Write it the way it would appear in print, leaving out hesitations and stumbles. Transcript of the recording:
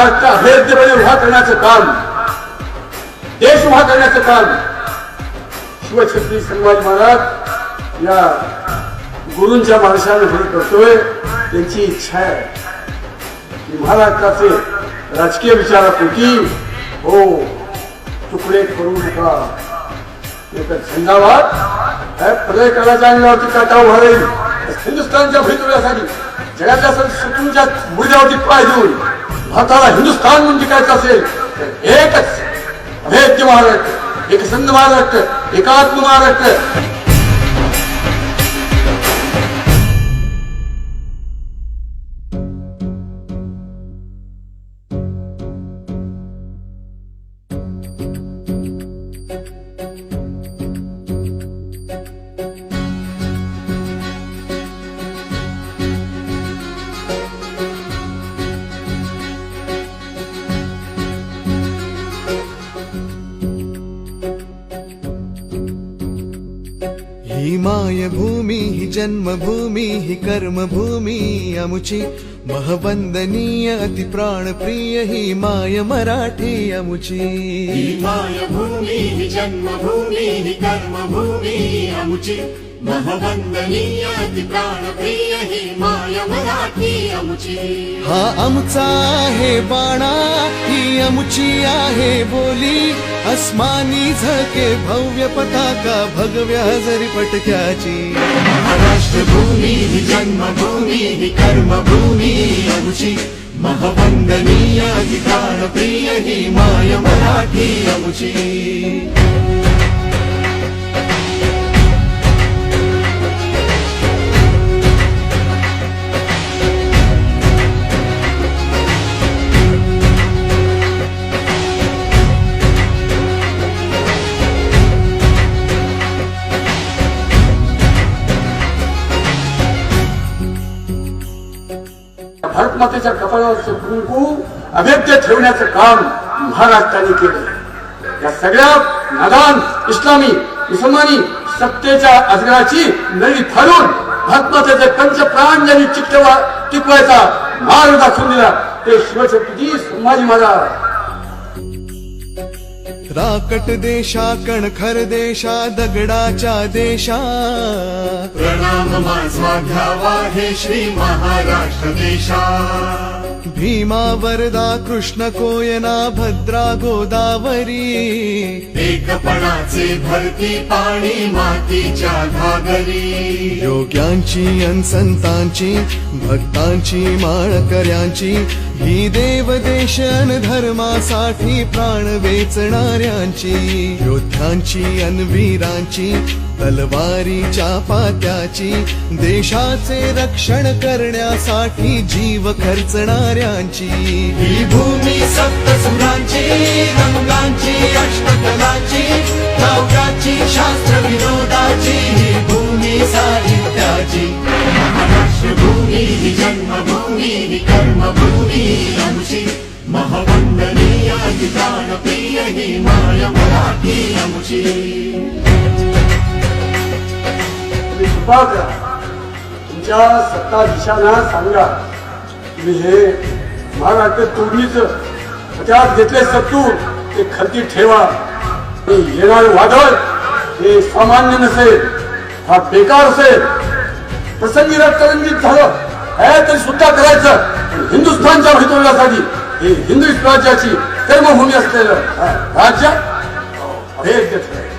महाराष्ट्र अभेद्यपणे उभा करण्याचं काम, देश उभा करण्याचं काम शिवछत्रपती संभाजी महाराज या गुरूंच्या माणसाने हे करतोय. त्यांची इच्छा आहे की महाराष्ट्राचे राजकीय विचारापोटी हो तुकडे करू नका. झंडावाद प्रलयकालाच्या अंगावरती काटा उभा राहील. हिंदुस्थानच्या भवितव्यासाठी जगाच्या शत्रूंच्या मुर्द्यावरती पाय देऊन भारताला हिंदुस्थान म्हणून टिकायचं असेल तर एकच अभेद्य महाराष्ट्र, एक संघ महाराष्ट्र, एकात्म महाराष्ट्र. ही मायभूमी ही जन्मभूमी ही कर्मभूमी अमुची महवंदनीय अति प्राणप्रिय ही माय मराठी अमुची. ही मायभूमी ही जन्मभूमी ही कर्मभूमी अमुची महवंदनीय अति प्राणप्रिय ही माय मराठी अमुची. हा आमचा आहे बाणा ही अमुची आहे बोली अस्मानी झके भव्य पताका भगव्या हजरी पटक्याची. महाराष्ट्र भूमी ही जन्मभूमी ही कर्मभूमी अमुची महवंदनीय अति प्राणप्रिय ही माय मराठी अमुची. भारत मातेच्या कपाळावरचं कुंकू अभेद्य ठेवण्याचं काम महाराष्ट्राने केलं. या सगळ्या नादान इस्लामी मुसलमानी सत्तेच्या अजगराची नळी फाडून भारत मातेचे पंचप्राण ज्यांनी टिकवायचा मार्ग दाखवून दिला ते शिवछत्रपती संभाजी महाराज. राकट देशा कणखर देशा दगडाच्या देशा प्रणाम माझा घ्यावा हे श्री महाराष्ट्र देशा. भीमा वरदा कृष्ण कोयना भद्रा गोदावरी एकपणाचे भरती पाणी मातीच्या घागरी. योग्यांची अन संतांची भक्तांची माळकऱ्यांची ही देवदेश अन धर्मासाठी प्राण वेचणाऱ्यांची योद्ध्यांची अन वीरांची तलवारीच्या पात्याची देशाचे रक्षण करण्यासाठी जीव खर्चणाऱ्यांची. ही भूमी सप्तसुरांची रंगांची अष्टकलांची काव्याची शास्त्र विनोदाची ही भूमी साहित्याची. महाराष्ट्र भूमी ही जन्मभूमी ही कर्मभूमी अमुची महवंदनीय अति प्राणप्रिय ही माय मराठी अमुची. कृपा करा तुमच्या सत्ताधीशांना सांगा तुम्ही हे महाराष्ट्र तोडणीचं त्यात घेतले शत्रू ते खालती ठेवा. येणारे वादळ हे सामान्य नसेल, हा बेकार असेल. प्रसंगी रक्तरंजित झालं हे तरी सुद्धा करायचं. हिंदुस्थानच्या भवितव्यासाठी हे हिंदू स्वराज्याची कर्मभूमी असलेलं राज्य अभेद्य ठेवायचं.